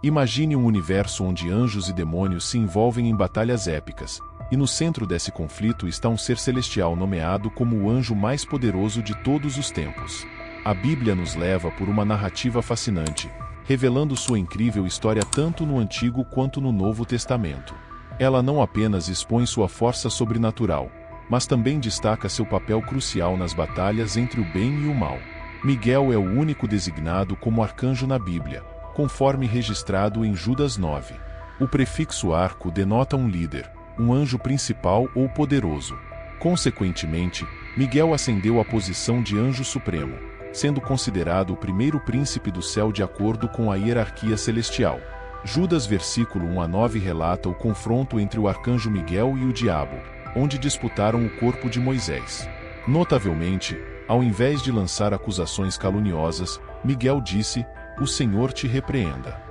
Imagine um universo onde anjos e demônios se envolvem em batalhas épicas, e no centro desse conflito está um ser celestial nomeado como o anjo mais poderoso de todos os tempos. A Bíblia nos leva por uma narrativa fascinante, revelando sua incrível história tanto no Antigo quanto no Novo Testamento. Ela não apenas expõe sua força sobrenatural, mas também destaca seu papel crucial nas batalhas entre o bem e o mal. Miguel é o único designado como arcanjo na Bíblia, conforme registrado em Judas 9. O prefixo arco denota um líder, um anjo principal ou poderoso. Consequentemente, Miguel ascendeu à posição de anjo supremo, sendo considerado o primeiro príncipe do céu de acordo com a hierarquia celestial. Judas versículo 1 a 9 relata o confronto entre o arcanjo Miguel e o diabo, onde disputaram o corpo de Moisés. Notavelmente, ao invés de lançar acusações caluniosas, Miguel disse: "O Senhor te repreenda."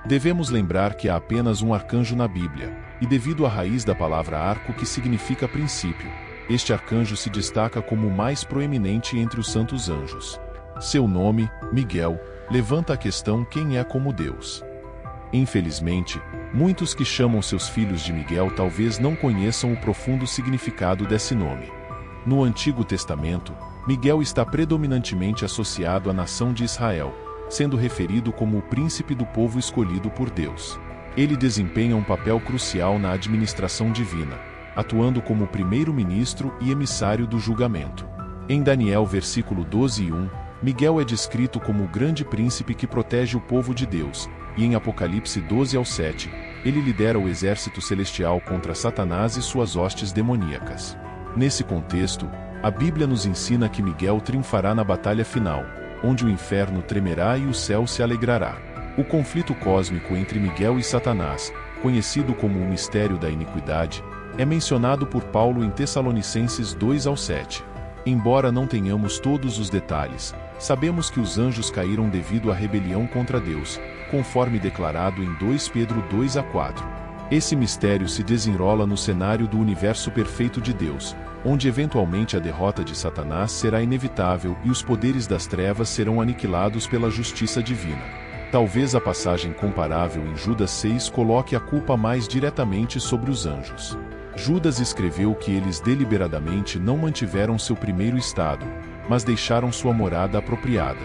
Devemos lembrar que há apenas um arcanjo na Bíblia, e devido à raiz da palavra arco que significa princípio, este arcanjo se destaca como o mais proeminente entre os santos anjos. Seu nome, Miguel, levanta a questão: quem é como Deus? Infelizmente, muitos que chamam seus filhos de Miguel talvez não conheçam o profundo significado desse nome. No Antigo Testamento, Miguel está predominantemente associado à nação de Israel, sendo referido como o príncipe do povo escolhido por Deus. Ele desempenha um papel crucial na administração divina, atuando como primeiro-ministro e emissário do julgamento. Em Daniel versículo 12 e 1, Miguel é descrito como o grande príncipe que protege o povo de Deus, e em Apocalipse 12 ao 7, ele lidera o exército celestial contra Satanás e suas hostes demoníacas. Nesse contexto, a Bíblia nos ensina que Miguel triunfará na batalha final, onde o inferno tremerá e o céu se alegrará. O conflito cósmico entre Miguel e Satanás, conhecido como o mistério da iniquidade, é mencionado por Paulo em Tessalonicenses 2 ao 7. Embora não tenhamos todos os detalhes, sabemos que os anjos caíram devido à rebelião contra Deus, conforme declarado em 2 Pedro 2 a 4. Esse mistério se desenrola no cenário do universo perfeito de Deus, onde eventualmente a derrota de Satanás será inevitável e os poderes das trevas serão aniquilados pela justiça divina. Talvez a passagem comparável em Judas 6 coloque a culpa mais diretamente sobre os anjos. Judas escreveu que eles deliberadamente não mantiveram seu primeiro estado, mas deixaram sua morada apropriada.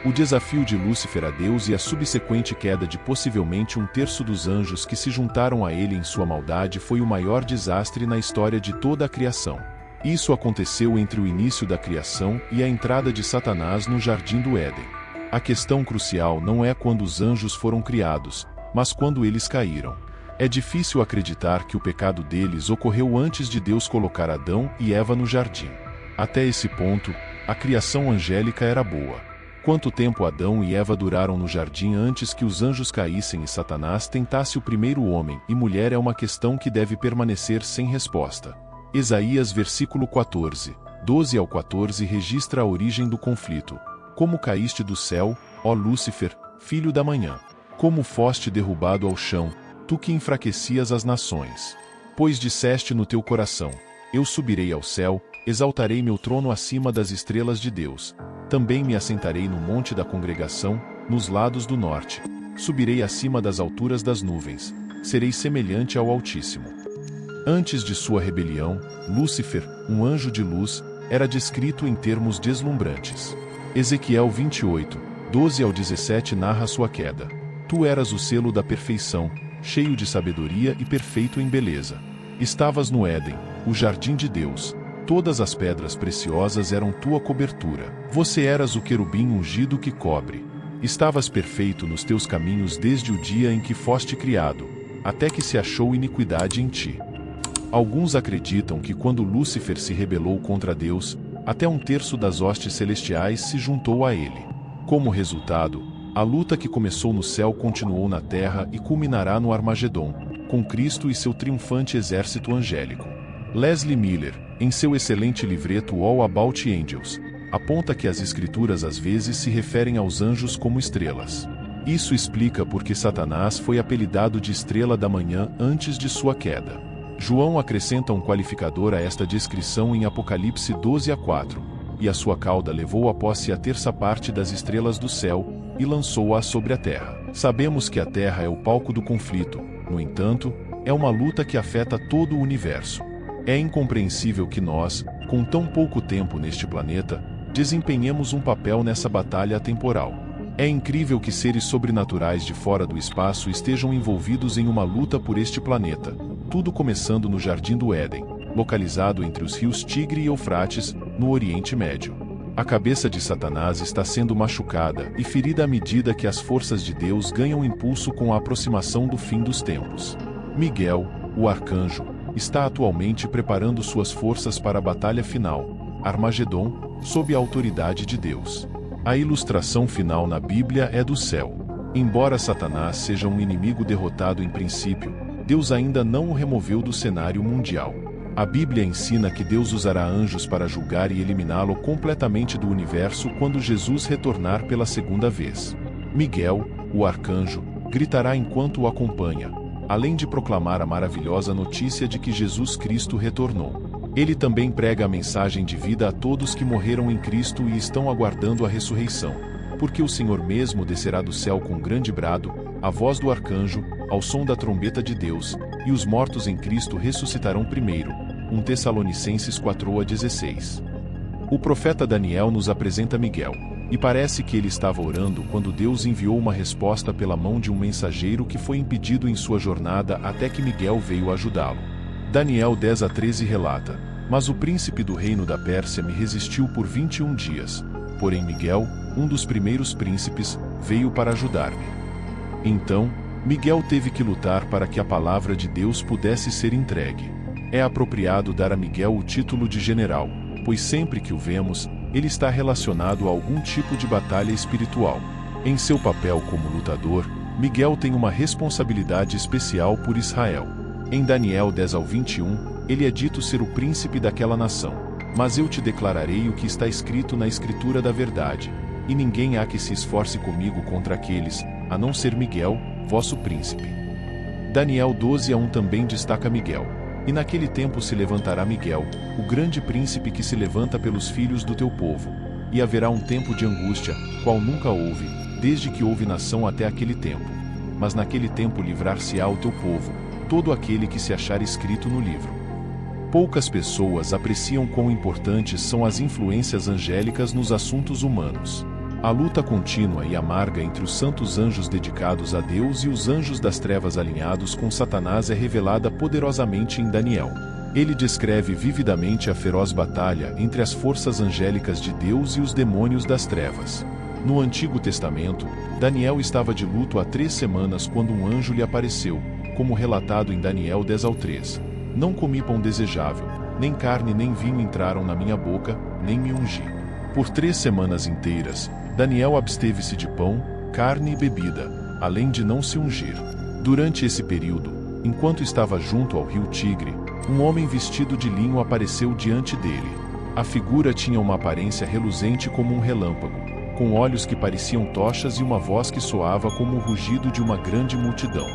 O desafio de Lúcifer a Deus e a subsequente queda de possivelmente um terço dos anjos que se juntaram a ele em sua maldade foi o maior desastre na história de toda a criação. Isso aconteceu entre o início da criação e a entrada de Satanás no Jardim do Éden. A questão crucial não é quando os anjos foram criados, mas quando eles caíram. É difícil acreditar que o pecado deles ocorreu antes de Deus colocar Adão e Eva no jardim. Até esse ponto, a criação angélica era boa. Quanto tempo Adão e Eva duraram no jardim antes que os anjos caíssem e Satanás tentasse o primeiro homem e mulher é uma questão que deve permanecer sem resposta. Isaías versículo 14, 12 ao 14 registra a origem do conflito. Como caíste do céu, ó Lúcifer, filho da manhã. Como foste derrubado ao chão, tu que enfraquecias as nações. Pois disseste no teu coração: eu subirei ao céu, exaltarei meu trono acima das estrelas de Deus. Também me assentarei no monte da congregação, nos lados do norte. Subirei acima das alturas das nuvens. Serei semelhante ao Altíssimo. Antes de sua rebelião, Lúcifer, um anjo de luz, era descrito em termos deslumbrantes. Ezequiel 28, 12 ao 17 narra sua queda. Tu eras o selo da perfeição, cheio de sabedoria e perfeito em beleza. Estavas no Éden, o jardim de Deus. Todas as pedras preciosas eram tua cobertura. Você eras o querubim ungido que cobre. Estavas perfeito nos teus caminhos desde o dia em que foste criado, até que se achou iniquidade em ti. Alguns acreditam que quando Lúcifer se rebelou contra Deus, até um terço das hostes celestiais se juntou a ele. Como resultado, a luta que começou no céu continuou na terra e culminará no Armagedon, com Cristo e seu triunfante exército angélico. Leslie Miller, em seu excelente livreto All About Angels, aponta que as escrituras às vezes se referem aos anjos como estrelas. Isso explica por que Satanás foi apelidado de estrela da manhã antes de sua queda. João acrescenta um qualificador a esta descrição em Apocalipse 12 a 4. e a sua cauda levou a posse a terça parte das estrelas do céu, e lançou-a sobre a terra. Sabemos que a Terra é o palco do conflito, no entanto, é uma luta que afeta todo o universo. É incompreensível que nós, com tão pouco tempo neste planeta, desempenhemos um papel nessa batalha atemporal. É incrível que seres sobrenaturais de fora do espaço estejam envolvidos em uma luta por este planeta, tudo começando no Jardim do Éden, localizado entre os rios Tigre e Eufrates, no Oriente Médio. A cabeça de Satanás está sendo machucada e ferida à medida que as forças de Deus ganham impulso com a aproximação do fim dos tempos. Miguel, o arcanjo, está atualmente preparando suas forças para a batalha final, Armagedon, sob a autoridade de Deus. A ilustração final na Bíblia é do céu. Embora Satanás seja um inimigo derrotado em princípio, Deus ainda não o removeu do cenário mundial. A Bíblia ensina que Deus usará anjos para julgar e eliminá-lo completamente do universo quando Jesus retornar pela segunda vez. Miguel, o arcanjo, gritará enquanto o acompanha, além de proclamar a maravilhosa notícia de que Jesus Cristo retornou. Ele também prega a mensagem de vida a todos que morreram em Cristo e estão aguardando a ressurreição, porque o Senhor mesmo descerá do céu com grande brado, a voz do arcanjo, ao som da trombeta de Deus, e os mortos em Cristo ressuscitarão primeiro. 1 Tessalonicenses 4:16. O profeta Daniel nos apresenta Miguel, e parece que ele estava orando quando Deus enviou uma resposta pela mão de um mensageiro que foi impedido em sua jornada até que Miguel veio ajudá-lo. Daniel 10:13 relata: Mas o príncipe do reino da Pérsia me resistiu por 21 dias, porém Miguel, um dos primeiros príncipes, veio para ajudar-me. Então, Miguel teve que lutar para que a palavra de Deus pudesse ser entregue. É apropriado dar a Miguel o título de general, pois sempre que o vemos, ele está relacionado a algum tipo de batalha espiritual. Em seu papel como lutador, Miguel tem uma responsabilidade especial por Israel. Em Daniel 10:21, ele é dito ser o príncipe daquela nação. Mas eu te declararei o que está escrito na Escritura da verdade, e ninguém há que se esforce comigo contra aqueles, a não ser Miguel, vosso príncipe. Daniel 12:1 também destaca Miguel. E naquele tempo se levantará Miguel, o grande príncipe que se levanta pelos filhos do teu povo. E haverá um tempo de angústia, qual nunca houve, desde que houve nação até aquele tempo. Mas naquele tempo livrar-se-á o teu povo, todo aquele que se achar escrito no livro. Poucas pessoas apreciam quão importantes são as influências angélicas nos assuntos humanos. A luta contínua e amarga entre os santos anjos dedicados a Deus e os anjos das trevas alinhados com Satanás é revelada poderosamente em Daniel. Ele descreve vividamente a feroz batalha entre as forças angélicas de Deus e os demônios das trevas. No Antigo Testamento, Daniel estava de luto há 3 semanas quando um anjo lhe apareceu, como relatado em Daniel 10:3. Não comi pão desejável, nem carne nem vinho entraram na minha boca, nem me ungi. Por 3 semanas inteiras, Daniel absteve-se de pão, carne e bebida, além de não se ungir. Durante esse período, enquanto estava junto ao rio Tigre, um homem vestido de linho apareceu diante dele. A figura tinha uma aparência reluzente como um relâmpago, com olhos que pareciam tochas e uma voz que soava como o rugido de uma grande multidão.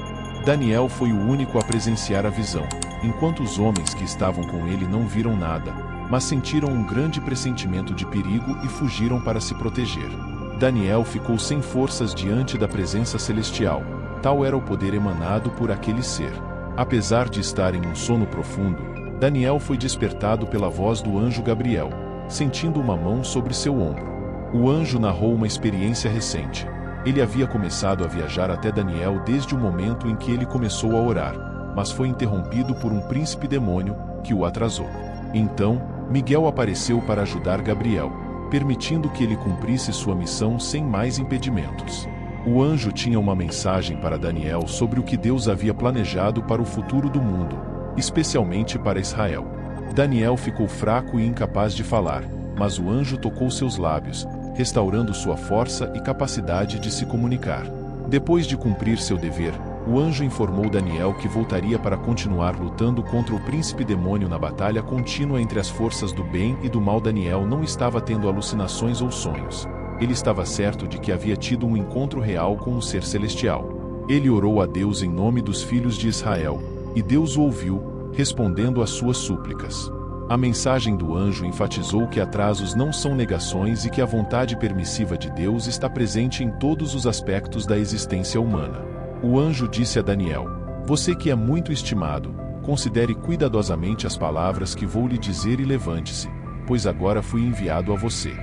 Daniel foi o único a presenciar a visão, enquanto os homens que estavam com ele não viram nada, mas sentiram um grande pressentimento de perigo e fugiram para se proteger. Daniel ficou sem forças diante da presença celestial, tal era o poder emanado por aquele ser. Apesar de estar em um sono profundo, Daniel foi despertado pela voz do anjo Gabriel, sentindo uma mão sobre seu ombro. O anjo narrou uma experiência recente. Ele havia começado a viajar até Daniel desde o momento em que ele começou a orar, mas foi interrompido por um príncipe demônio, que o atrasou. Então, Miguel apareceu para ajudar Gabriel, permitindo que ele cumprisse sua missão sem mais impedimentos. O anjo tinha uma mensagem para Daniel sobre o que Deus havia planejado para o futuro do mundo, especialmente para Israel. Daniel ficou fraco e incapaz de falar, mas o anjo tocou seus lábios, restaurando sua força e capacidade de se comunicar. Depois de cumprir seu dever, o anjo informou Daniel que voltaria para continuar lutando contra o príncipe demônio na batalha contínua entre as forças do bem e do mal. Daniel não estava tendo alucinações ou sonhos. Ele estava certo de que havia tido um encontro real com um ser celestial. Ele orou a Deus em nome dos filhos de Israel, e Deus o ouviu, respondendo às suas súplicas. A mensagem do anjo enfatizou que atrasos não são negações e que a vontade permissiva de Deus está presente em todos os aspectos da existência humana. O anjo disse a Daniel: "Você que é muito estimado, considere cuidadosamente as palavras que vou lhe dizer e levante-se, pois agora fui enviado a você."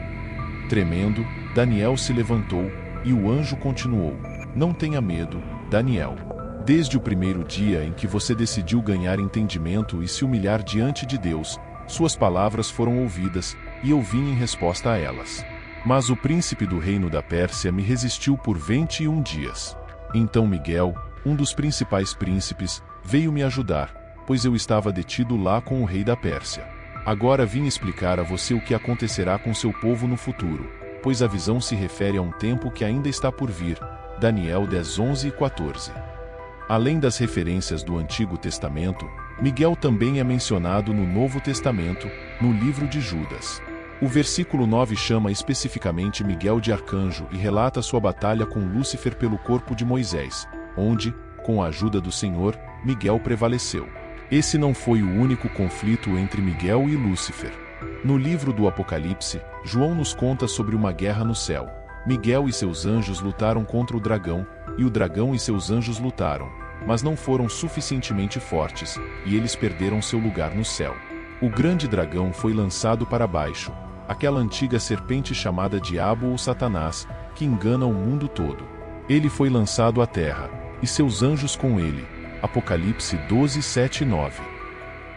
Tremendo, Daniel se levantou, e o anjo continuou: "Não tenha medo, Daniel. Desde o primeiro dia em que você decidiu ganhar entendimento e se humilhar diante de Deus, suas palavras foram ouvidas, e eu vim em resposta a elas. Mas o príncipe do reino da Pérsia me resistiu por 21 dias. Então Miguel, um dos principais príncipes, veio me ajudar, pois eu estava detido lá com o rei da Pérsia. Agora vim explicar a você o que acontecerá com seu povo no futuro, pois a visão se refere a um tempo que ainda está por vir." Daniel 10, 11 e 14. Além das referências do Antigo Testamento, Miguel também é mencionado no Novo Testamento, no livro de Judas. O versículo 9 chama especificamente Miguel de arcanjo e relata sua batalha com Lúcifer pelo corpo de Moisés, onde, com a ajuda do Senhor, Miguel prevaleceu. Esse não foi o único conflito entre Miguel e Lúcifer. No livro do Apocalipse, João nos conta sobre uma guerra no céu. Miguel e seus anjos lutaram contra o dragão, e o dragão e seus anjos lutaram, mas não foram suficientemente fortes, e eles perderam seu lugar no céu. O grande dragão foi lançado para baixo, aquela antiga serpente chamada Diabo ou Satanás, que engana o mundo todo. Ele foi lançado à terra, e seus anjos com ele. Apocalipse 12, 7 e 9.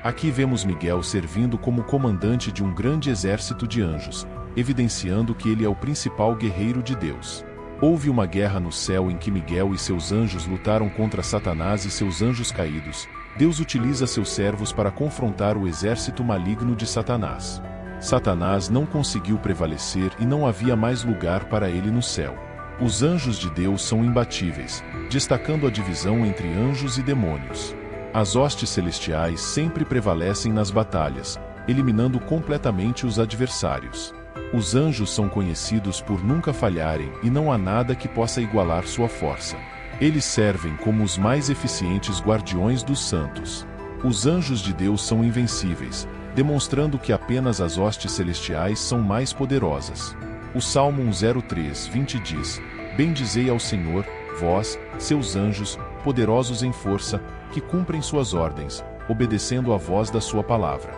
Aqui vemos Miguel servindo como comandante de um grande exército de anjos, evidenciando que ele é o principal guerreiro de Deus. Houve uma guerra no céu em que Miguel e seus anjos lutaram contra Satanás e seus anjos caídos. Deus utiliza seus servos para confrontar o exército maligno de Satanás. Satanás não conseguiu prevalecer e não havia mais lugar para ele no céu. Os anjos de Deus são imbatíveis, destacando a divisão entre anjos e demônios. As hostes celestiais sempre prevalecem nas batalhas, eliminando completamente os adversários. Os anjos são conhecidos por nunca falharem e não há nada que possa igualar sua força. Eles servem como os mais eficientes guardiões dos santos. Os anjos de Deus são invencíveis, demonstrando que apenas as hostes celestiais são mais poderosas. O Salmo 103, 20 diz: "Bendizei ao Senhor, vós, seus anjos, poderosos em força, que cumprem suas ordens, obedecendo à voz da sua palavra."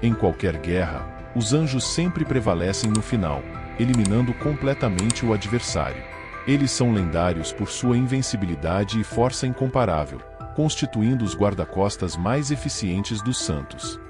Em qualquer guerra, os anjos sempre prevalecem no final, eliminando completamente o adversário. Eles são lendários por sua invencibilidade e força incomparável, constituindo os guarda-costas mais eficientes dos santos.